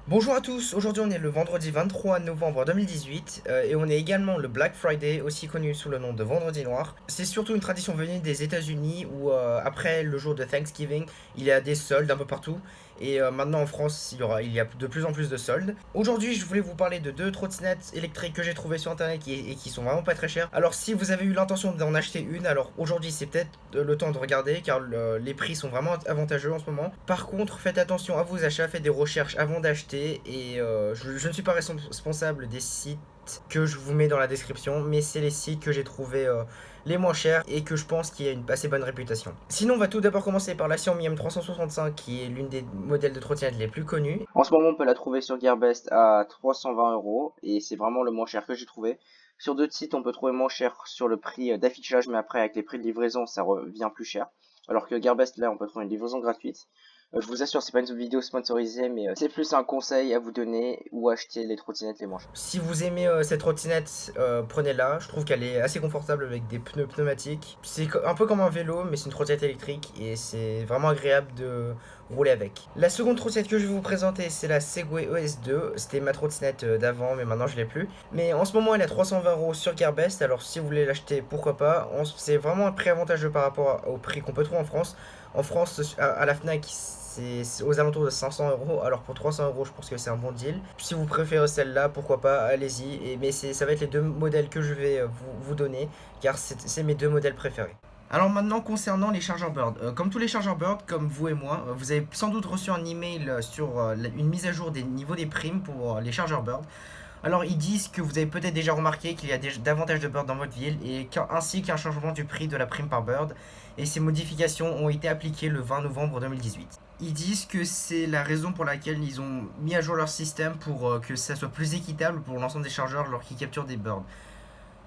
Bonjour à tous, aujourd'hui on est le vendredi 23 novembre 2018 et on est également le Black Friday, aussi connu sous le nom de Vendredi Noir. C'est surtout une tradition venue des États-Unis où après le jour de Thanksgiving, il y a des soldes un peu partout et maintenant en France il y a de plus en plus de soldes. Aujourd'hui je voulais vous parler de deux trottinettes électriques que j'ai trouvées sur internet et qui sont vraiment pas très chères. Alors si vous avez eu l'intention d'en acheter une, alors aujourd'hui c'est peut-être le temps de regarder car les prix sont vraiment avantageux en ce moment. Par contre faites attention à vos achats, faites des recherches avant d'acheter et je ne suis pas responsable des sites que je vous mets dans la description, mais c'est les sites que j'ai trouvé les moins chers et que je pense qu'il y a une assez bonne réputation. Sinon, on va tout d'abord commencer par la Xiaomi M365 qui est l'une des modèles de trottinettes les plus connus. En ce moment, on peut la trouver sur Gearbest à 320 € et c'est vraiment le moins cher que j'ai trouvé. Sur d'autres sites, on peut trouver moins cher sur le prix d'affichage, mais après, avec les prix de livraison, ça revient plus cher. Alors que Gearbest, là, on peut trouver une livraison gratuite. Je vous assure, c'est pas une vidéo sponsorisée, mais c'est plus un conseil à vous donner ou acheter les trottinettes les moins chères. Si vous aimez cette trottinette, prenez-la. Je trouve qu'elle est assez confortable avec des pneus pneumatiques. C'est un peu comme un vélo, mais c'est une trottinette électrique et c'est vraiment agréable de rouler avec. La seconde trottinette que je vais vous présenter, c'est la Segway ES2. C'était ma trottinette d'avant, mais maintenant je l'ai plus. Mais en ce moment, elle est à 320 € sur Gearbest. Alors si vous voulez l'acheter, pourquoi pas. C'est vraiment un prix avantageux par rapport au prix qu'on peut trouver en France. En France, à la Fnac, c'est aux alentours de 500 €. Alors pour 300 €, je pense que c'est un bon deal. Si vous préférez celle-là, pourquoi pas, allez-y. Mais ça va être les deux modèles que je vais vous donner, car c'est mes deux modèles préférés. Alors maintenant concernant les chargeurs Bird, comme tous les chargeurs Bird, comme vous et moi, vous avez sans doute reçu un email sur une mise à jour des niveaux des primes pour les chargeurs Bird. Alors ils disent que vous avez peut-être déjà remarqué qu'il y a davantage de Bird dans votre ville ainsi qu'un changement du prix de la prime par Bird. Et ces modifications ont été appliquées le 20 novembre 2018. Ils disent que c'est la raison pour laquelle ils ont mis à jour leur système pour que ça soit plus équitable pour l'ensemble des chargeurs lorsqu'ils capturent des Birds.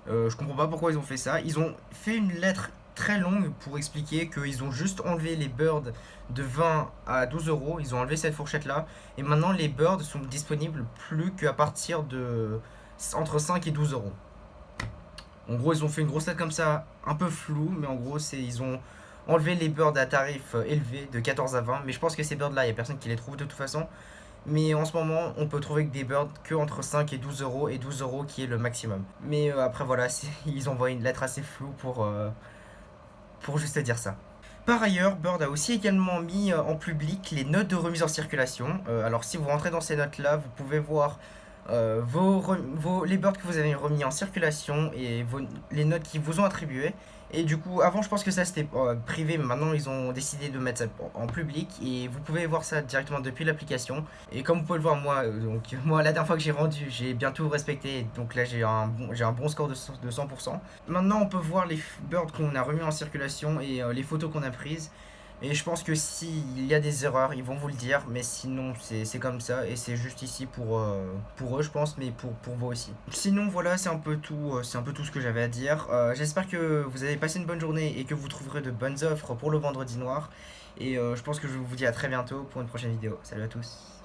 Je comprends pas pourquoi ils ont fait ça. Ils ont fait une lettre très longue pour expliquer qu'ils ont juste enlevé les birds de 20 à 12 €. Ils ont enlevé cette fourchette là. Et maintenant, les birds sont disponibles plus qu'à partir de entre 5 et 12 €. En gros, ils ont fait une grosse lettre comme ça, un peu floue, mais en gros, ils ont enlevé les birds à tarif élevé de 14 à 20. Mais je pense que ces birds là, il n'y a personne qui les trouve de toute façon. Mais en ce moment, on peut trouver que des birds que entre 5 et 12 € et 12 € qui est le maximum. Mais après, voilà, ils envoient une lettre assez floue pour juste dire ça. Par ailleurs, Bird a aussi également mis en public les notes de remise en circulation. Alors si vous rentrez dans ces notes-là, vous pouvez voir les birds que vous avez remis en circulation et les notes qui vous ont attribuées. Et du coup, avant je pense que ça c'était privé, mais maintenant ils ont décidé de mettre ça en public et vous pouvez voir ça directement depuis l'application. Et comme vous pouvez le voir, moi la dernière fois que j'ai rendu, j'ai bien tout respecté, donc là j'ai un bon score de 100%. Maintenant on peut voir les birds qu'on a remis en circulation et les photos qu'on a prises. Et je pense que s'il y a des erreurs, ils vont vous le dire, mais sinon c'est comme ça et c'est juste ici pour eux je pense, mais pour vous aussi. Sinon voilà, c'est un peu tout ce que j'avais à dire. J'espère que vous avez passé une bonne journée et que vous trouverez de bonnes offres pour le vendredi noir. Et je pense que je vous dis à très bientôt pour une prochaine vidéo. Salut à tous.